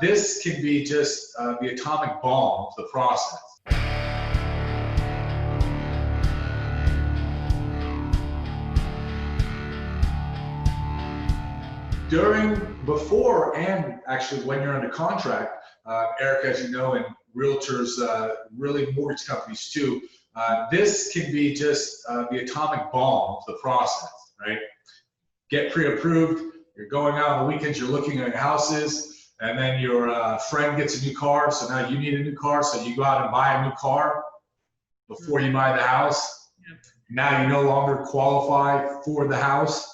This can be just the atomic bomb of the process. Before, and actually when you're under contract, Eric, as you know, and realtors, really mortgage companies too, this can be just the atomic bomb of the process, right? Get pre-approved, you're going out on the weekends, you're looking at houses, and then your friend gets a new car, so now you need a new car, so you go out and buy a new car before you buy the house. Now you no longer qualify for the house.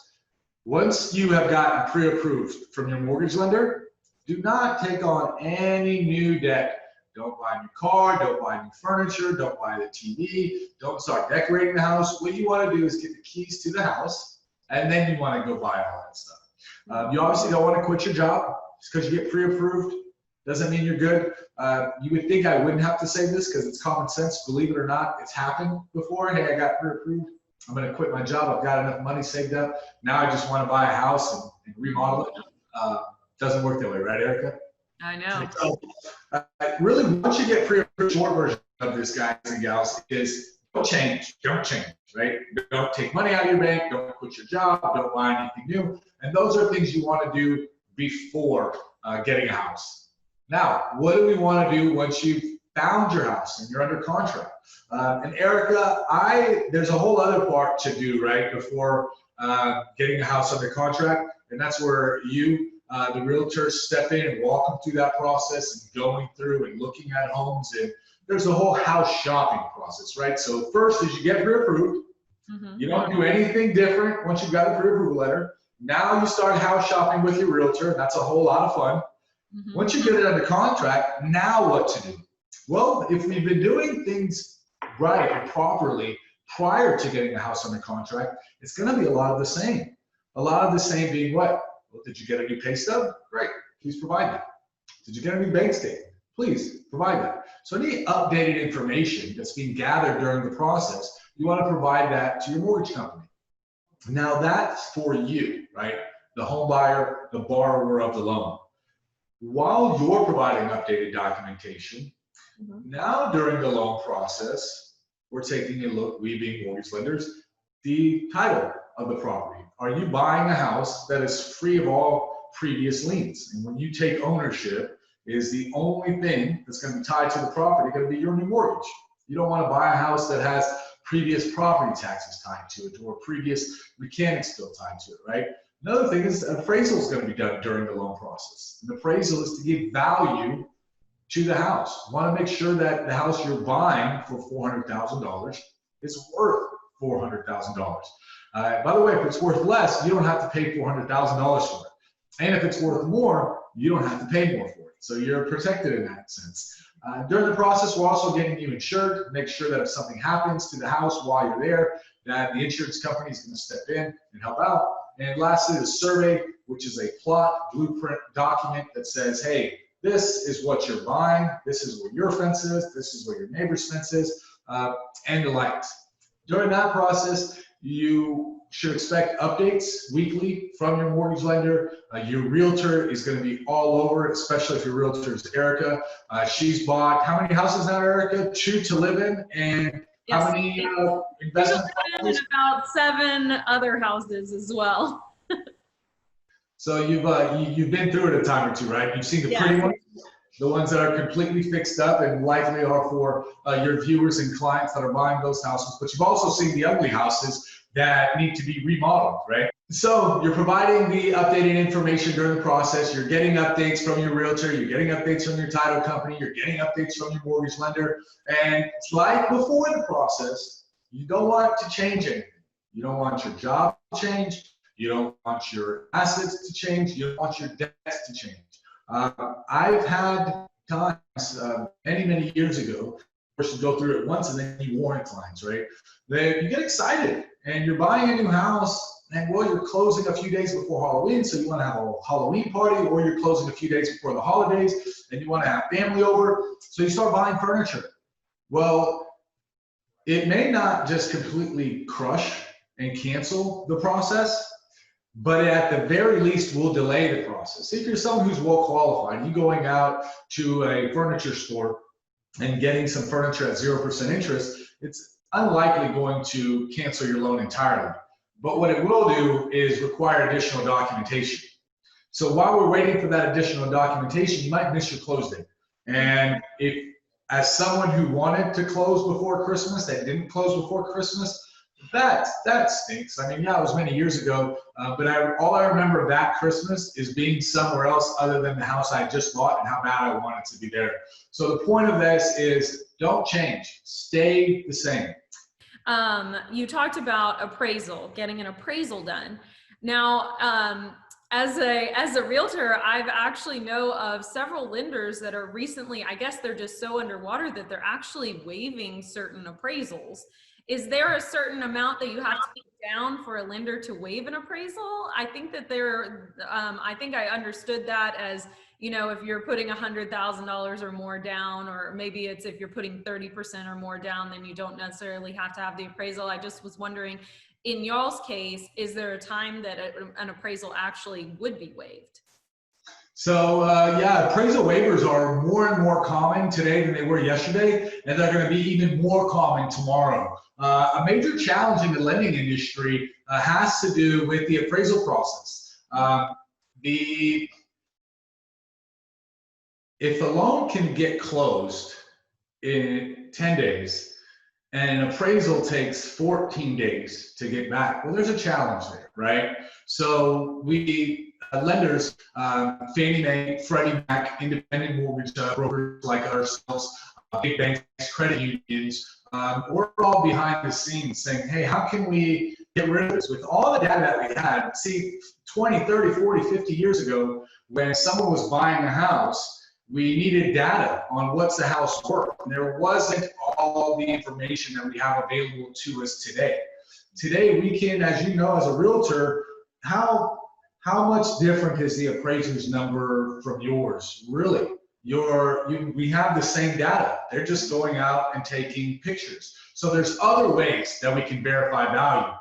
Once you have gotten pre-approved from your mortgage lender, do not take on any new debt. Don't buy a new car, don't buy new furniture, don't buy the TV, don't start decorating the house. What you want to do is get the keys to the house, and then you want to go buy all that stuff. You obviously don't want to quit your job just because you get pre-approved. Doesn't mean you're good. You would think I wouldn't have to say this because it's common sense. Believe it or not, it's happened before. Hey, I got pre-approved. I'm going to quit my job. I've got enough money saved up. Now I just want to buy a house and remodel it. Doesn't work that way, right, Erica? I know. So, really, once you get pre-approved, short version of this, guys and gals, is don't change, right? Don't take money out of your bank, don't quit your job, don't buy anything new. And those are things you want to do before getting a house. Now, what do we want to do once you've found your house and you're under contract? And Erica, there's a whole other part to do, right, before getting a house under contract, and that's where you, the realtor, step in and walk them through that process and going through and looking at homes. And there's a whole house shopping process, right? So first is you get pre-approved. You don't do anything different once you've got a pre-approval letter. Now you start house shopping with your realtor. That's a whole lot of fun. Once you get it under contract, now what to do? Well, if we've been doing things right and properly prior to getting a house under contract, it's going to be a lot of the same. A lot of the same being what? Well, did you get a new pay stub? Great, please provide that. Did you get a new bank statement? Please provide that. So any updated information that's being gathered during the process, you want to provide that to your mortgage company. Now that's for you, right? The home buyer, the borrower of the loan. While you're providing updated documentation, now during the loan process, we're taking a look, we being mortgage lenders, the title of the property. Are you buying a house that is free of all previous liens? And when you take ownership, is the only thing that's going to be tied to the property going to be your new mortgage. You don't want to buy a house that has previous property taxes tied to it or previous mechanics bill tied to it, right? Another thing is appraisal is going to be done during the loan process. An appraisal is to give value to the house. You want to make sure that the house you're buying for $400,000 is worth $400,000. By the way, if it's worth less, you don't have to pay $400,000 for it. And if it's worth more, you don't have to pay more for it. So you're protected in that sense. During the process, we're also getting you insured. Make sure that if something happens to the house while you're there, that the insurance company is going to step in and help out. And lastly, the survey, which is a plot blueprint document that says, hey, this is what you're buying, this is where your fence is, this is where your neighbor's fence is, and the likes. During that process, you should expect updates weekly from your mortgage lender. Your realtor is going to be all over it, especially if your realtor is Erica. She's bought how many houses now, Erica? 2 to live in, and yes. How many investment properties? About 7 other houses as well. So you've been through it a time or two, right? You've seen the pretty ones, the ones that are completely fixed up and likely are for your viewers and clients that are buying those houses. But you've also seen the ugly houses that need to be remodeled, right? So you're providing the updated information during the process. You're getting updates from your realtor. You're getting updates from your title company. You're getting updates from your mortgage lender. And it's like before the process, you don't want to change anything. You don't want your job to change. You don't want your assets to change. You don't want your debts to change. I've had times many years ago, of course, you go through it once and then you warn clients, right? Then you get excited and you're buying a new house and well, you're closing a few days before Halloween, so you want to have a Halloween party, or you're closing a few days before the holidays and you want to have family over, so you start buying furniture. Well, it may not just completely crush and cancel the process, but at the very least will delay the process. If you're someone who's well qualified, you going out to a furniture store and getting some furniture at 0% interest, it's unlikely going to cancel your loan entirely. But what it will do is require additional documentation. So while we're waiting for that additional documentation, you might miss your close date. And if, as someone who wanted to close before Christmas, that didn't close before Christmas, that stinks. I mean, yeah, it was many years ago, but all I remember of that Christmas is being somewhere else other than the house I just bought and how bad I wanted to be there. So the point of this is don't change, stay the same. You talked about appraisal, getting an appraisal done. Now, as a realtor, I've actually know of several lenders that are recently, I guess they're just so underwater that they're actually waiving certain appraisals. Is there a certain amount that you have to put down for a lender to waive an appraisal? I think that I think I understood that as, you know, if you're putting $100,000 or more down, or maybe it's if you're putting 30% or more down, then you don't necessarily have to have the appraisal. I just was wondering, in y'all's case, is there a time that an appraisal actually would be waived? So yeah, appraisal waivers are more and more common today than they were yesterday, and they're going to be even more common tomorrow. A major challenge in the lending industry has to do with the appraisal process. If a loan can get closed in 10 days and an appraisal takes 14 days to get back, well, there's a challenge there, right? So we lenders, Fannie Mae, Freddie Mac, independent mortgage brokers like ourselves, big banks, credit unions, we're all behind the scenes saying, hey, how can we get rid of this? With all the data that we had, see, 20, 30, 40, 50 years ago, when someone was buying a house, we needed data on what's the house worth. And there wasn't all the information that we have available to us today. Today, we can, as you know, as a realtor, how much different is the appraiser's number from yours? Really? We have the same data. They're just going out and taking pictures. So there's other ways that we can verify value.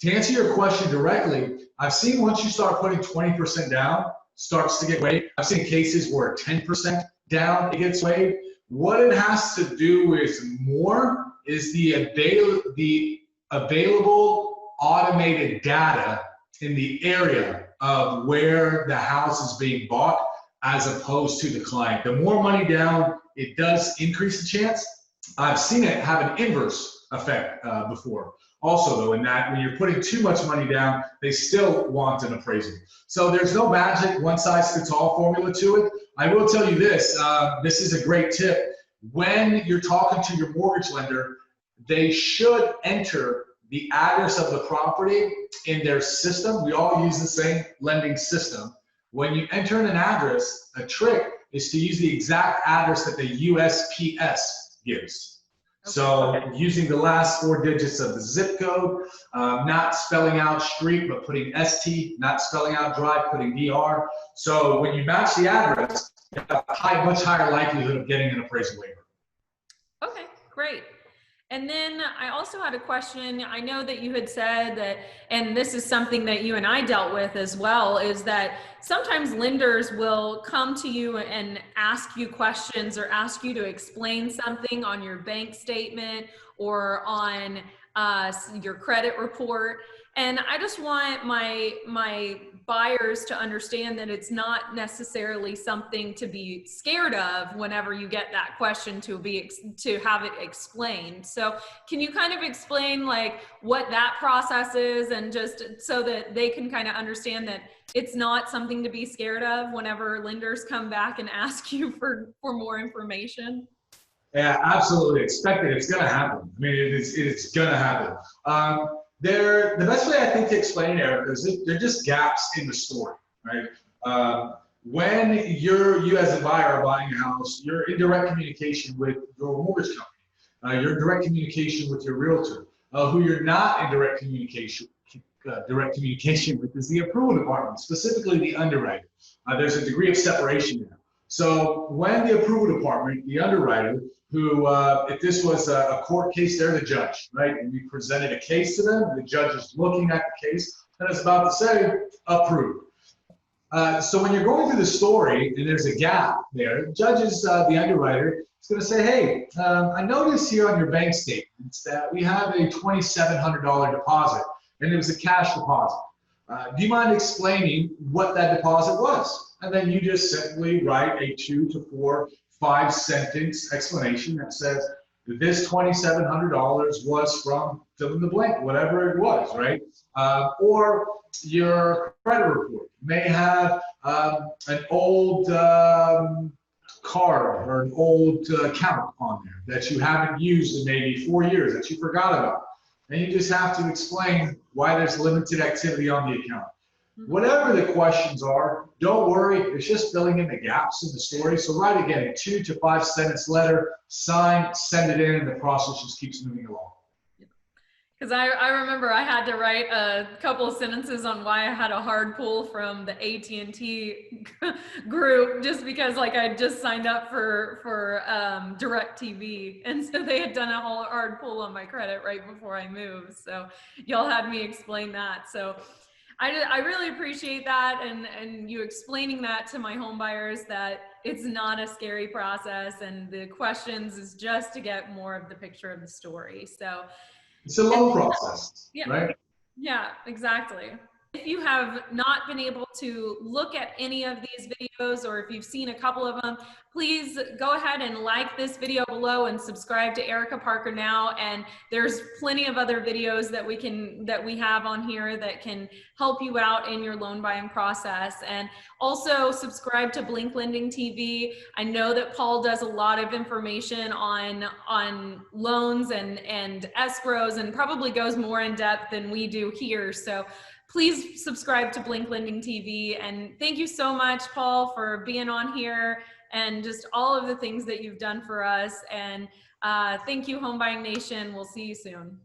To answer your question directly, I've seen once you start putting 20% down, starts to get waived. I've seen cases where 10% down, it gets waived. What it has to do with more is the available automated data in the area of where the house is being bought as opposed to the client. The more money down, it does increase the chance. I've seen it have an inverse effect before. Also, though, in that when you're putting too much money down, they still want an appraisal. So there's no magic one-size-fits-all formula to it. I will tell you this, this is a great tip. When you're talking to your mortgage lender, they should enter the address of the property in their system. We all use the same lending system. When you enter in an address, a trick is to use the exact address that the USPS gives. So using the last 4 digits of the zip code, not spelling out street, but putting ST, not spelling out drive, putting DR. So when you match the address, you have a much higher likelihood of getting an appraisal waiver. Okay, great. And then I also had a question. I know that you had said that, and this is something that you and I dealt with as well, is that sometimes lenders will come to you and ask you questions or ask you to explain something on your bank statement or on your credit report. And I just want my buyers to understand that it's not necessarily something to be scared of whenever you get that question to have it explained. So can you kind of explain like what that process is, and just so that they can kind of understand that it's not something to be scared of whenever lenders come back and ask you for more information? Yeah, absolutely. Expect it. It's going to happen. I mean, it's going to happen. The best way I think to explain it is they're just gaps in the story, right? When you as a buyer are buying a house, you're in direct communication with your mortgage company. You're in direct communication with your realtor. Who you're not in direct communication with is the approval department, specifically the underwriter. There's a degree of separation there. So when the approval department, the underwriter, who, if this was a court case, they're the judge, right? And we presented a case to them, the judge is looking at the case, and it's about to say approved. So when you're going through the story and there's a gap there, judges, the underwriter, is going to say, hey, I notice here on your bank statements that we have a $2,700 deposit, and it was a cash deposit. Do you mind explaining what that deposit was? And then you just simply write a 2 to 4, 5 sentence explanation that says, this $2,700 was from fill in the blank, whatever it was, right? Or your credit report may have an old card or an old account on there that you haven't used in maybe 4 years that you forgot about. And you just have to explain why there's limited activity on the account. Whatever the questions are, don't worry, it's just filling in the gaps in the story. So write again a 2 to 5 sentence letter, sign, send it in, and the process just keeps moving along. Because I remember I had to write a couple of sentences on why I had a hard pull from the AT&T group, just because like I just signed up for DirecTV, and so they had done a whole hard pull on my credit right before I moved. So y'all had me explain that. So I really appreciate that, and you explaining that to my home buyers, that it's not a scary process, and the questions is just to get more of the picture of the story. So it's a loan process, yeah, right? Yeah, exactly. If you have not been able to look at any of these videos, or if you've seen a couple of them, please go ahead and like this video below and subscribe to Erica Parker Now. And there's plenty of other videos that we have on here that can help you out in your loan buying process. And also subscribe to Blink Lending TV. I know that Paul does a lot of information on loans and escrows, and probably goes more in depth than we do here. So please subscribe to Blink Lending TV. And thank you so much, Paul, for being on here and just all of the things that you've done for us. And thank you, Home Buying Nation. We'll see you soon.